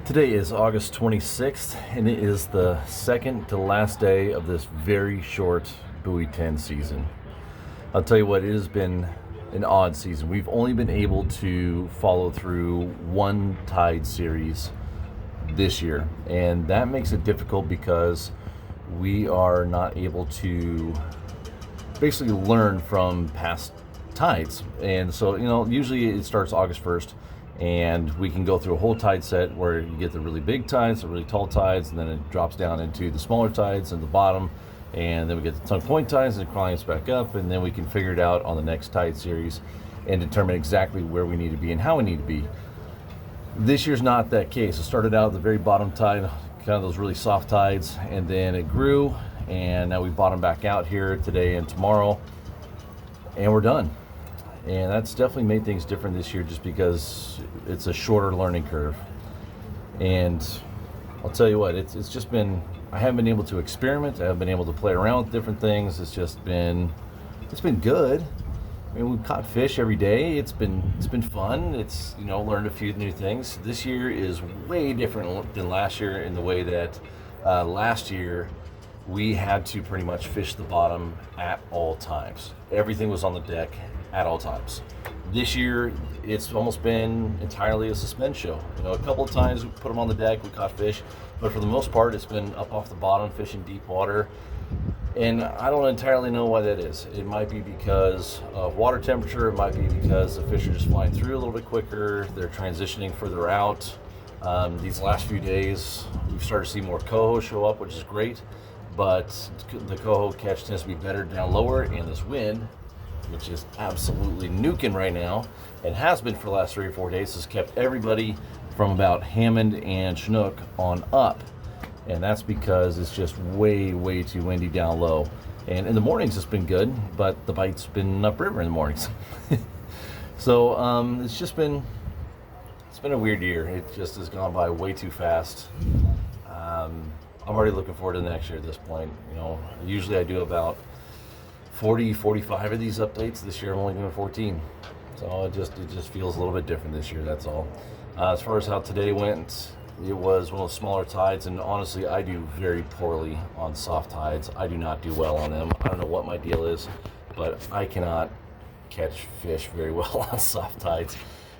Today is August 26th, and it is the second to last day of this very short Buoy 10 season. I'll tell you what, it has been an odd season. We've only been able to follow through one tide series this year, and that makes it difficult because we are not able to basically learn from past tides. And so, usually it starts August 1st. And we can go through a whole tide set where you get the really big tides, the really tall tides, and then it drops down into the smaller tides and the bottom, and then we get the tongue point tides and it climbs back up, and then we can figure it out on the next tide series and determine exactly where we need to be and how we need to be. This year's not that case. It started out at the very bottom tide, kind of those really soft tides, and then it grew, and now we bottom back out here today and tomorrow, and we're done. And that's definitely made things different this year just because it's a shorter learning curve. And I'll tell you what, it's just been, I haven't been able to experiment. I haven't been able to play around with different things. It's been good. I mean, we've caught fish every day. It's been fun. It's, learned a few new things. This year is way different than last year in the way that last year we had to pretty much fish the bottom at all times. Everything was on the deck at all times. This year, it's almost been entirely a suspend show. A couple of times we put them on the deck, we caught fish, but for the most part, it's been up off the bottom, fishing deep water. And I don't entirely know why that is. It might be because of water temperature. It might be because the fish are just flying through a little bit quicker. They're transitioning further out. These last few days, we've started to see more coho show up, which is great. But the coho catch tends to be better down lower, and this wind, which is absolutely nuking right now, and has been for the last 3 or 4 days, has kept everybody from about Hammond and Chinook on up. And that's because it's just way, way too windy down low. And in the mornings it's been good, but the bite's been upriver in the mornings. So it's been a weird year. It just has gone by way too fast. I'm already looking forward to the next year at this point. Usually I do about 40, 45 of these updates. This year I'm only doing 14. So it just feels a little bit different this year, that's all. As far as how today went, it was one of the smaller tides, and honestly, I do very poorly on soft tides. I do not do well on them. I don't know what my deal is, but I cannot catch fish very well on soft tides.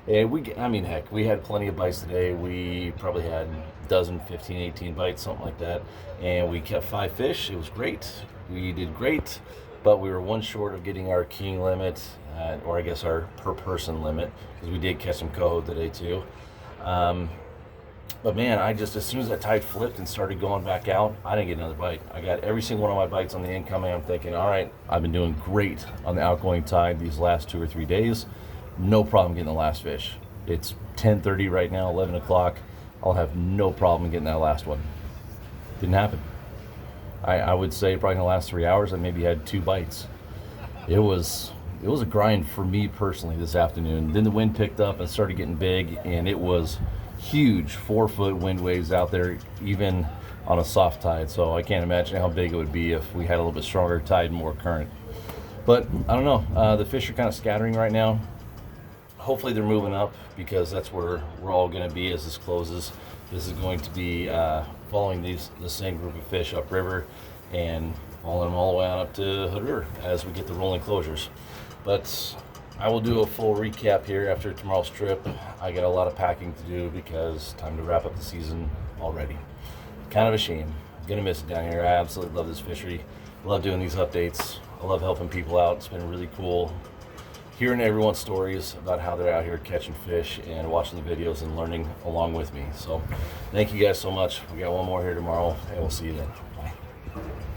And we had plenty of bites today. We probably had a dozen, 15, 18 bites, something like that. And we kept 5 fish. It was great. We did great. But we were one short of getting our king limit, or I guess our per person limit, because we did catch some coho today too. But man, as soon as that tide flipped and started going back out, I didn't get another bite. I got every single one of my bites on the incoming. I'm thinking, all right, I've been doing great on the outgoing tide these last 2 or 3 days. No problem getting the last fish. It's 10:30 right now, 11 o'clock. I'll have no problem getting that last one. Didn't happen. I would say probably in the last 3 hours I maybe had 2 bites. It was a grind for me personally this afternoon. Then the wind picked up and started getting big, and it was huge 4-foot wind waves out there, even on a soft tide. So I can't imagine how big it would be if we had a little bit stronger tide and more current. But I don't know. The fish are kind of scattering right now. Hopefully they're moving up, because that's where we're all going to be as this closes. This is going to be following the same group of fish upriver and following them all the way on up to Hood River as we get the rolling closures. But I will do a full recap here after tomorrow's trip. I got a lot of packing to do because time to wrap up the season already. Kind of a shame. Gonna miss it down here. I absolutely love this fishery. Love doing these updates. I love helping people out. It's been really cool hearing everyone's stories about how they're out here catching fish and watching the videos and learning along with me. So thank you guys so much. We got one more here tomorrow, and we'll see you then.